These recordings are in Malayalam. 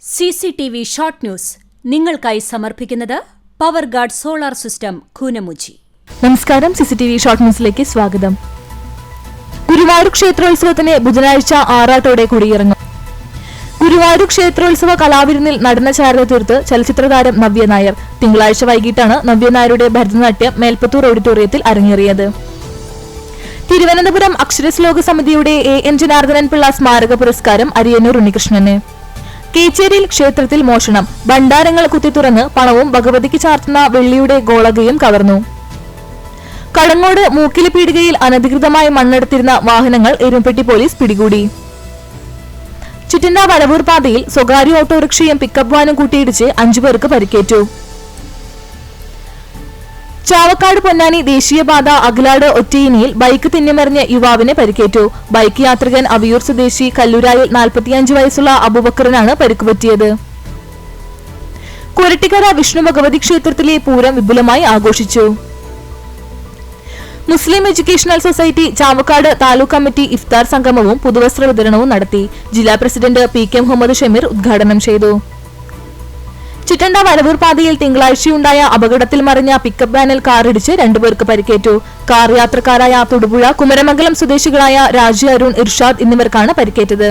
CCTV ഷോർട്ട് ന്യൂസ് നിങ്ങൾക്കായി സമർപ്പിക്കുന്നത് power guard solar system Koonamuchi. നമസ്കാരം. CCTV ഷോർട്ട് ന്യൂസിലേക്ക് സ്വാഗതം. ഗുരുവായൂർ ക്ഷേത്രോത്സവത്തിന് ബുധനാഴ്ച ആറാട്ടോടെ കൊടിയിറങ്ങും. ഗുരുവായൂർ ക്ഷേത്രോത്സവ കലാവിരുന്നിൽ നടന ചാരുത തീർത്ത് ചലച്ചിത്രതാരം നവ്യ നായർ. തിങ്കളാഴ്ച വൈകിട്ടാണ് നവ്യ നായരുടെ ഭരതനാട്യം മേൽപ്പത്തൂർ ഓഡിറ്റോറിയത്തിൽ അരങ്ങേറിയത്. തിരുവനന്തപുരം അക്ഷരശ്ലോക സമിതിയുടെ AN ജനാർദ്ദനൻ പിള്ള സ്മാരക പുരസ്കാരം അരിയന്നൂർ ഉണ്ണികൃഷ്ണന്. കേച്ചേരിയിൽ ക്ഷേത്രത്തിൽ മോഷണം. ഭണ്ഡാരങ്ങൾ കുത്തിത്തുറന്ന് പണവും ഭഗവതിക്ക് ചാർത്തുന്ന വെള്ളിയുടെ ഗോളകയും കവർന്നു. കടങ്ങോട് മൂക്കിലി പീടികയിൽ അനധികൃതമായി മണ്ണെടുത്തിരുന്ന വാഹനങ്ങൾ എരുംപെട്ടി പോലീസ് പിടികൂടി. ചിറ്റണ്ട വരവൂർ പാതയിൽ സ്വകാര്യ ഓട്ടോറിക്ഷയും പിക്കപ്പ് വാനും കൂട്ടിയിടിച്ച് 5 പേർക്ക് പരിക്കേറ്റു. ചാവക്കാട് പൊന്നാനി ദേശീയപാത അകലാട് ഒറ്റയിനിയിൽ ബൈക്ക് തിന്നിമറിഞ്ഞ് യുവാവിന് പരിക്കേറ്റു. ബൈക്ക് യാത്രികൻ അവിയൂർ സ്വദേശി കല്ലൂരായിൽ 45 വയസ്സുള്ള അബൂബക്കറിനാണ് പരിക്കുപറ്റിയത്. കൊരട്ടിക്കര വിഷ്ണു ഭഗവതി ക്ഷേത്രത്തിലെ പൂരം വിപുലമായി ആഘോഷിച്ചു. Muslim educational society Chavakkad taluk committee ഇഫ്താർ സംഗമവും പുതുവസ്ത്ര വിതരണവും നടത്തി. ജില്ലാ പ്രസിഡന്റ് PK മുഹമ്മദ് ഷമീർ ഉദ്ഘാടനം ചെയ്തു. ചിറ്റണ്ട വരവൂർ പാതയിൽ തിങ്കളാഴ്ചയുണ്ടായ അപകടത്തിൽ മറിഞ്ഞ പിക്കപ്പ് വാനിൽ കാറിടിച്ച് 2 പേർക്ക് പരിക്കേറ്റു. കാർ യാത്രക്കാരായ തൊടുപുഴ കുമരമംഗലം സ്വദേശികളായ രാജി, അരുൺ, ഇർഷാദ് എന്നിവർക്കാണ് പരിക്കേറ്റത്.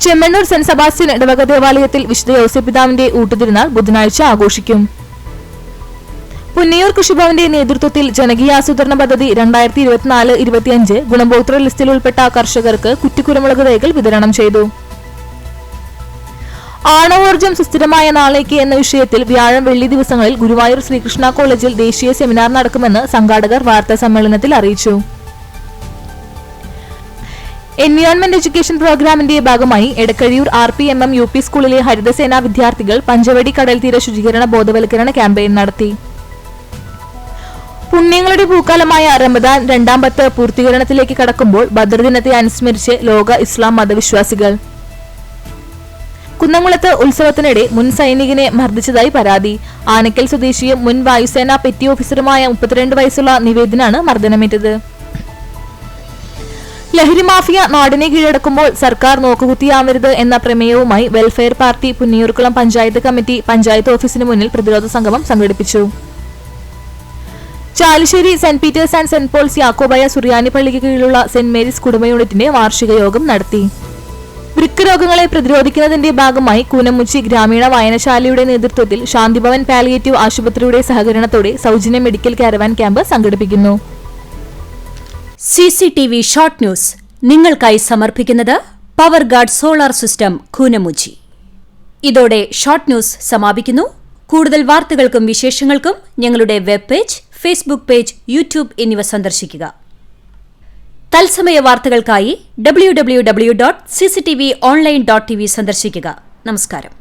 ചെമ്മണ്ണൂർ സെന്റ് സെബാസ്റ്റ്യൻ ഇടവക ദേവാലയത്തിൽ വിശുദ്ധ യോസേപ്പിതാവിന്റെ ഊട്ടുതിരുനാൾ ബുധനാഴ്ച ആഘോഷിക്കും. പുന്നയൂർ കൃഷിഭവന്റെ നേതൃത്വത്തിൽ ജനകീയാസൂത്രണ പദ്ധതി 2024-25 ഗുണഭോക്തൃ ലിസ്റ്റിൽ ഉൾപ്പെട്ട കർഷകർക്ക് കുറ്റിക്കുരുമുളക് തൈകൾ വിതരണം ചെയ്തു. ആണവോർജ്ജം സുസ്ഥിരമായ നാളേക്ക് എന്ന വിഷയത്തിൽ വ്യാഴം വെള്ളി ദിവസങ്ങളിൽ ഗുരുവായൂർ ശ്രീകൃഷ്ണ കോളേജിൽ ദേശീയ സെമിനാർ നടക്കുമെന്ന് സംഘാടകർ വാർത്താ സമ്മേളനത്തിൽ അറിയിച്ചു. എൻവയോൺമെന്റ് എഡ്യൂക്കേഷൻ പ്രോഗ്രാമിന്റെ ഭാഗമായി എടക്കഴിയൂർ RPMM UP സ്കൂളിലെ ഹരിതസേന വിദ്യാർത്ഥികൾ പഞ്ചവടി കടൽത്തീര ശുചീകരണ ബോധവൽക്കരണ ക്യാമ്പയിൻ നടത്തി. പുണ്യങ്ങളുടെ പൂക്കാലമായ റമദാൻ 2ാം പത്ത് പൂർത്തീകരണത്തിലേക്ക് കടക്കുമ്പോൾ ബദർ ദിനത്തെ അനുസ്മരിച്ച് ലോക ഇസ്ലാം മതവിശ്വാസികൾ. കുന്നംകുളത്ത് ഉത്സവത്തിനിടെ മുൻ സൈനികനെ മർദ്ദിച്ചതായി പരാതി. ആനക്കൽ സ്വദേശിയും മുൻ വായുസേന പെറ്റി ഓഫീസറുമായ 32 വയസ്സുള്ള നിവേദിനാണ് മർദ്ദനമേറ്റത്. ലഹരി മാഫിയ നാടിനെ കീഴടക്കുമ്പോൾ സർക്കാർ നോക്കുകുത്തിയാവരുത് എന്ന പ്രമേയവുമായി welfare party Punnayurkulam panchayat committee panchayat ഓഫീസിന് മുന്നിൽ പ്രതിരോധ സംഗമം സംഘടിപ്പിച്ചു. Chalissery Saint Peter's and Saint Paul's യാക്കോബായ സുറിയാനി പള്ളിക്ക് കീഴിലുള്ള സെന്റ് മേരീസ് കുടുംബ യൂണിറ്റിന്റെ വാർഷിക യോഗം നടത്തി. വൃക്ക രോഗങ്ങളെ പ്രതിരോധിക്കുന്നതിന്റെ ഭാഗമായി കൂനമുച്ചി ഗ്രാമീണ വായനശാലയുടെ നേതൃത്വത്തിൽ ശാന്തിഭവൻ പാലിയേറ്റീവ് ആശുപത്രിയുടെ സഹകരണത്തോടെ സൗജന്യ മെഡിക്കൽ കാരവാൻ ക്യാമ്പ് സംഘടിപ്പിക്കുന്നു. CCTV ഷോർട്ട് ന്യൂസ് നിങ്ങൾക്കായി സമർപ്പിക്കുന്നത് power guard solar system Koonamuchi. ഇതോടെ ഷോർട്ട് ന്യൂസ് സമാപിക്കുന്നു. കൂടുതൽ വാർത്തകൾക്കും വിശേഷങ്ങൾക്കും ഞങ്ങളുടെ web page, Facebook page, YouTube എന്നിവ സന്ദർശിക്കുക. തത്സമയ വാർത്തകൾക്കായി www.cctv online.tv സന്ദർശിക്കുക. നമസ്കാരം.